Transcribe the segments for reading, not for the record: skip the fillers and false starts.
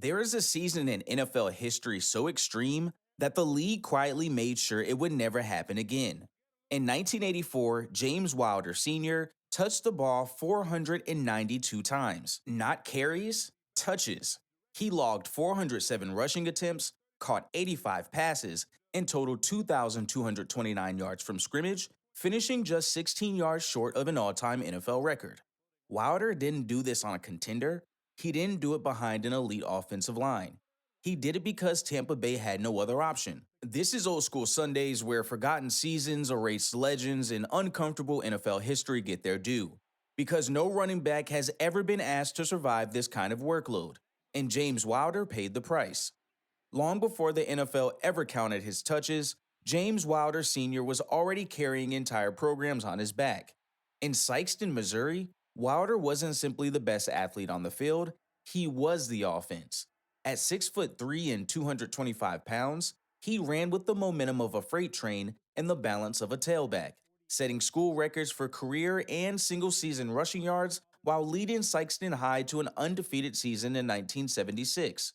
There is a season in NFL history so extreme that the league quietly made sure it would never happen again. In 1984, James Wilder Sr. touched the ball 492 times, not carries, touches. He logged 407 rushing attempts, caught 85 passes, and totaled 2,229 yards from scrimmage, finishing just 16 yards short of an all time NFL record. Wilder didn't do this on a contender, he didn't do it behind an elite offensive line. He did it because Tampa Bay had no other option. This is old school Sundays where forgotten seasons, erased legends, and uncomfortable NFL history get their due. Because no running back has ever been asked to survive this kind of workload, and James Wilder paid the price. Long before the NFL ever counted his touches, James Wilder Sr. was already carrying entire programs on his back. In Sikeston, Missouri, Wilder wasn't simply the best athlete on the field, he was the offense. At 6'3" and 225 pounds, he ran with the momentum of a freight train and the balance of a tailback, setting school records for career and single season rushing yards while leading Sikeston High to an undefeated season in 1976.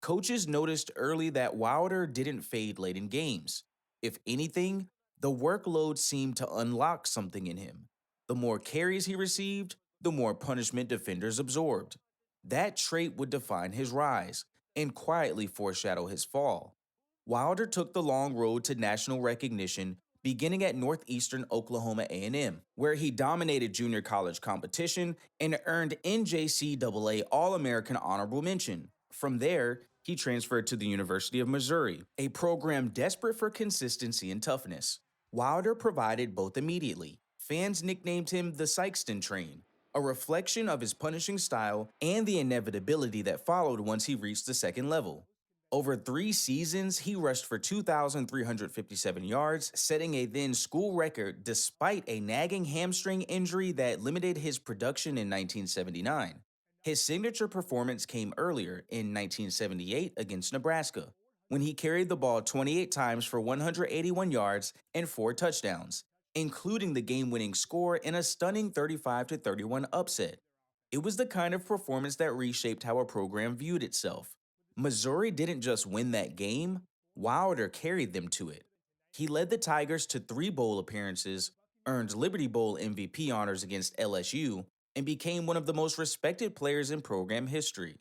Coaches noticed early that Wilder didn't fade late in games. If anything, the workload seemed to unlock something in him. The more carries he received, the more punishment defenders absorbed. That trait would define his rise and quietly foreshadow his fall. Wilder took the long road to national recognition beginning at Northeastern Oklahoma A&M, where he dominated junior college competition and earned NJCAA All-American honorable mention. From there, he transferred to the University of Missouri, a program desperate for consistency and toughness. Wilder provided both immediately. Fans nicknamed him the Sikeston Train, a reflection of his punishing style and the inevitability that followed once he reached the second level. Over 3 seasons, he rushed for 2,357 yards, setting a then school record despite a nagging hamstring injury that limited his production in 1979. His signature performance came earlier in 1978 against Nebraska, when he carried the ball 28 times for 181 yards and 4 touchdowns, including the game-winning score in a stunning 35-31 upset. It was the kind of performance that reshaped how a program viewed itself. Missouri didn't just win that game, Wilder carried them to it. He led the Tigers to 3 bowl appearances, earned Liberty Bowl MVP honors against LSU, and became one of the most respected players in program history.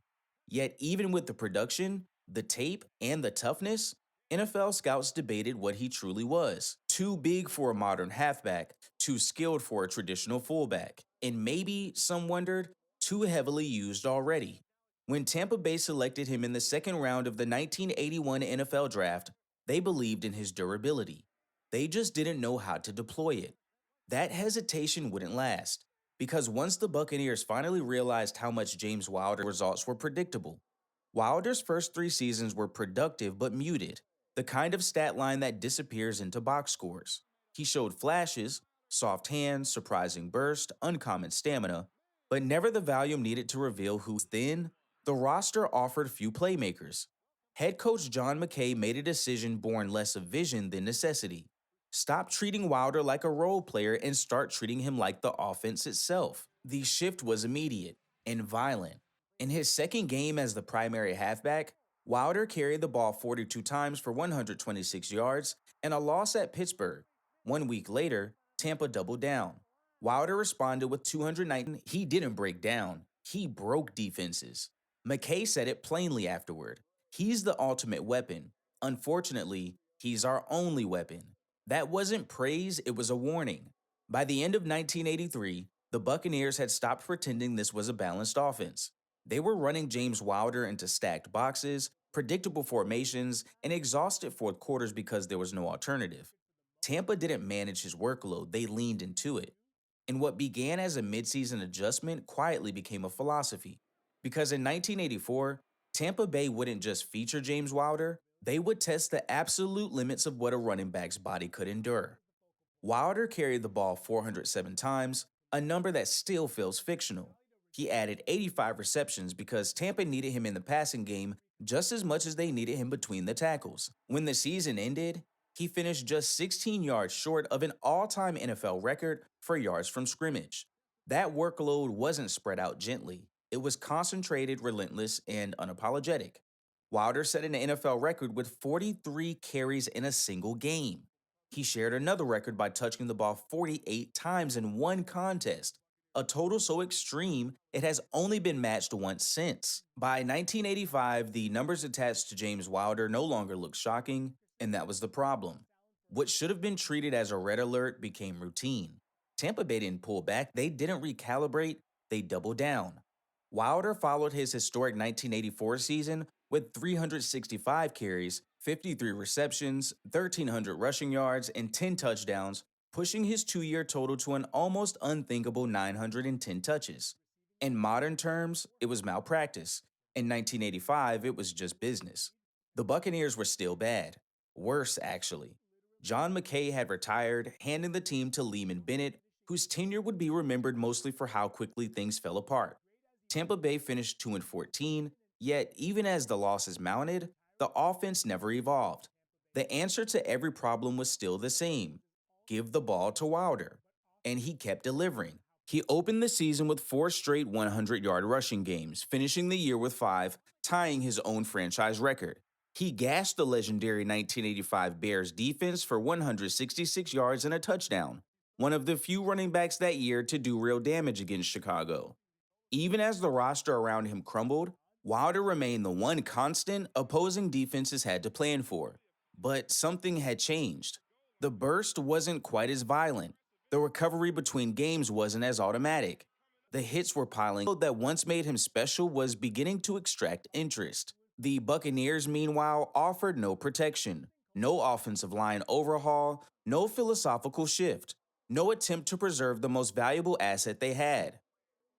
Yet even with the production, the tape, and the toughness, NFL scouts debated what he truly was. Too big for a modern halfback, too skilled for a traditional fullback, and maybe, some wondered, too heavily used already. When Tampa Bay selected him in the second round of the 1981 NFL Draft, they believed in his durability. They just didn't know how to deploy it. That hesitation wouldn't last, because once the Buccaneers finally realized how much James Wilder's results were predictable. Wilder's first 3 seasons were productive but muted, the kind of stat line that disappears into box scores. He showed flashes, soft hands, surprising burst, uncommon stamina, but never the volume needed to reveal who's thin. The roster offered few playmakers. Head coach John McKay made a decision born less of vision than necessity. Stop treating Wilder like a role player and start treating him like the offense itself. The shift was immediate and violent. In his second game as the primary halfback, Wilder carried the ball 42 times for 126 yards and a loss at Pittsburgh. 1 week later, Tampa doubled down. Wilder responded with 219. He didn't break down, he broke defenses. McKay said it plainly afterward. He's the ultimate weapon. Unfortunately, he's our only weapon. That wasn't praise, it was a warning. By the end of 1983, the Buccaneers had stopped pretending this was a balanced offense. They were running James Wilder into stacked boxes, predictable formations, and exhausted fourth quarters because there was no alternative. Tampa didn't manage his workload, they leaned into it. And what began as a midseason adjustment quietly became a philosophy. Because in 1984, Tampa Bay wouldn't just feature James Wilder, they would test the absolute limits of what a running back's body could endure. Wilder carried the ball 407 times, a number that still feels fictional. He added 85 receptions because Tampa needed him in the passing game just as much as they needed him between the tackles. When the season ended, he finished just 16 yards short of an all-time NFL record for yards from scrimmage. That workload wasn't spread out gently. It was concentrated, relentless, and unapologetic. Wilder set an NFL record with 43 carries in a single game. He shared another record by touching the ball 48 times in one contest, a total so extreme it has only been matched once since. By 1985, the numbers attached to James Wilder no longer looked shocking, and that was the problem. What should have been treated as a red alert became routine. Tampa Bay didn't pull back, they didn't recalibrate, they doubled down. Wilder followed his historic 1984 season with 365 carries, 53 receptions, 1,300 rushing yards, and 10 touchdowns, pushing his 2 year total to an almost unthinkable 910 touches. In modern terms, it was malpractice. In 1985, it was just business. The Buccaneers were still bad. Worse, actually. John McKay had retired, handing the team to Lehman Bennett, whose tenure would be remembered mostly for how quickly things fell apart. Tampa Bay finished 2-14, yet even as the losses mounted, the offense never evolved. The answer to every problem was still the same: give the ball to Wilder. And he kept delivering. He opened the season with four straight 100-yard rushing games, finishing the year with five, tying his own franchise record. He gashed the legendary 1985 Bears defense for 166 yards and a touchdown, one of the few running backs that year to do real damage against Chicago. Even as the roster around him crumbled, Wilder remained the one constant opposing defenses had to plan for. But something had changed. The burst wasn't quite as violent. The recovery between games wasn't as automatic. The hits were piling up. That once made him special was beginning to extract interest. The Buccaneers, meanwhile, offered no protection, no offensive line overhaul, no philosophical shift, no attempt to preserve the most valuable asset they had.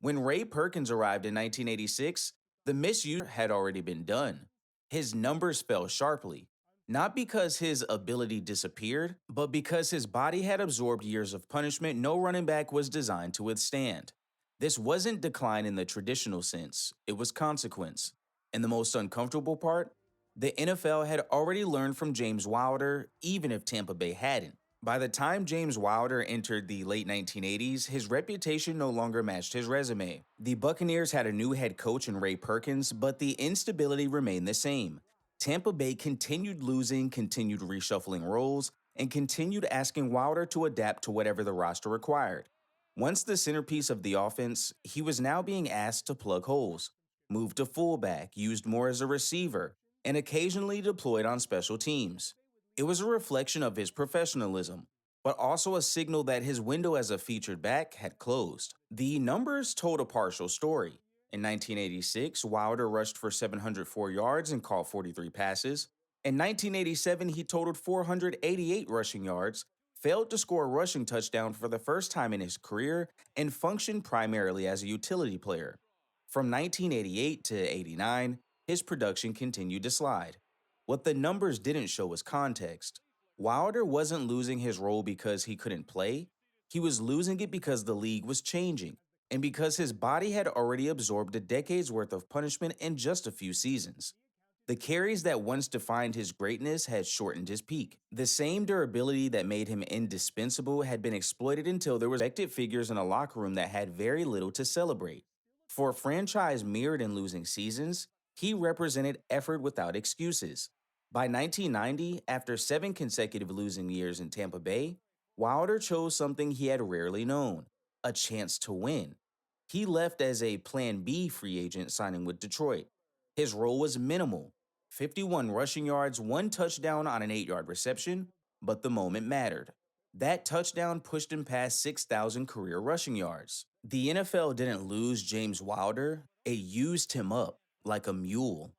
When Ray Perkins arrived in 1986, the misuse had already been done. His numbers fell sharply, not because his ability disappeared, but because his body had absorbed years of punishment no running back was designed to withstand. This wasn't decline in the traditional sense, it was consequence. And the most uncomfortable part? The NFL had already learned from James Wilder, even if Tampa Bay hadn't. By the time James Wilder entered the late 1980s, his reputation no longer matched his resume. The Buccaneers had a new head coach in Ray Perkins, but the instability remained the same. Tampa Bay continued losing, continued reshuffling roles, and continued asking Wilder to adapt to whatever the roster required. Once the centerpiece of the offense, he was now being asked to plug holes, moved to fullback, used more as a receiver, and occasionally deployed on special teams. It was a reflection of his professionalism, but also a signal that his window as a featured back had closed. The numbers told a partial story. In 1986, Wilder rushed for 704 yards and caught 43 passes. In 1987, he totaled 488 rushing yards, failed to score a rushing touchdown for the first time in his career, and functioned primarily as a utility player. From 1988 to 89, his production continued to slide. What the numbers didn't show was context. Wilder wasn't losing his role because he couldn't play. He was losing it because the league was changing, and because his body had already absorbed a decade's worth of punishment in just a few seasons. The carries that once defined his greatness had shortened his peak. The same durability that made him indispensable had been exploited until there were respected figures in a locker room that had very little to celebrate. For a franchise mirrored in losing seasons, he represented effort without excuses. By 1990, after 7 consecutive losing years in Tampa Bay, Wilder chose something he had rarely known: a chance to win. He left as a Plan B free agent signing with Detroit. His role was minimal: 51 rushing yards, one touchdown on an 8 yard reception, but the moment mattered. That touchdown pushed him past 6,000 career rushing yards. The NFL didn't lose James Wilder, it used him up like a mule.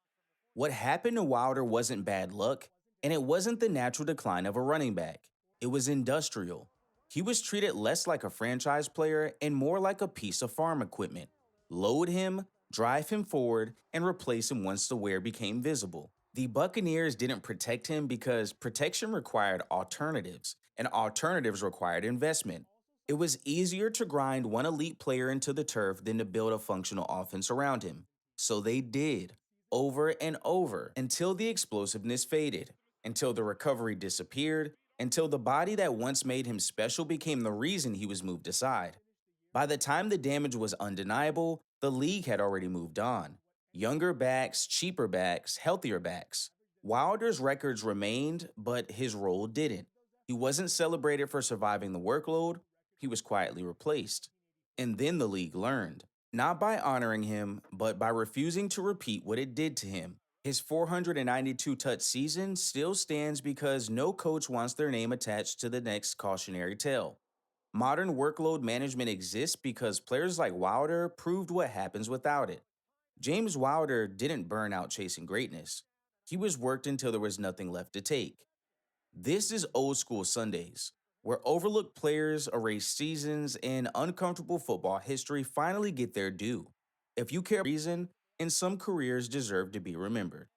What happened to Wilder wasn't bad luck, and it wasn't the natural decline of a running back. It was industrial. He was treated less like a franchise player and more like a piece of farm equipment. Load him, drive him forward, and replace him once the wear became visible. The Buccaneers didn't protect him because protection required alternatives, and alternatives required investment. It was easier to grind one elite player into the turf than to build a functional offense around him. So they did, over and over, until the explosiveness faded, until the recovery disappeared, until the body that once made him special became the reason he was moved aside. By the time the damage was undeniable, The league had already moved on. Younger backs, cheaper backs, healthier backs. Wilder's records remained, but his role didn't. He wasn't celebrated for surviving the workload, he was quietly replaced. And then the league learned, not by honoring him, but by refusing to repeat what it did to him. His 492 touch season still stands because no coach wants their name attached to the next cautionary tale. Modern workload management exists because players like Wilder proved what happens without it. James Wilder didn't burn out chasing greatness. He was worked until there was nothing left to take. This is old school Sundays, where overlooked players, erased seasons, and uncomfortable football history finally get their due. If you care about reason, and some careers deserve to be remembered.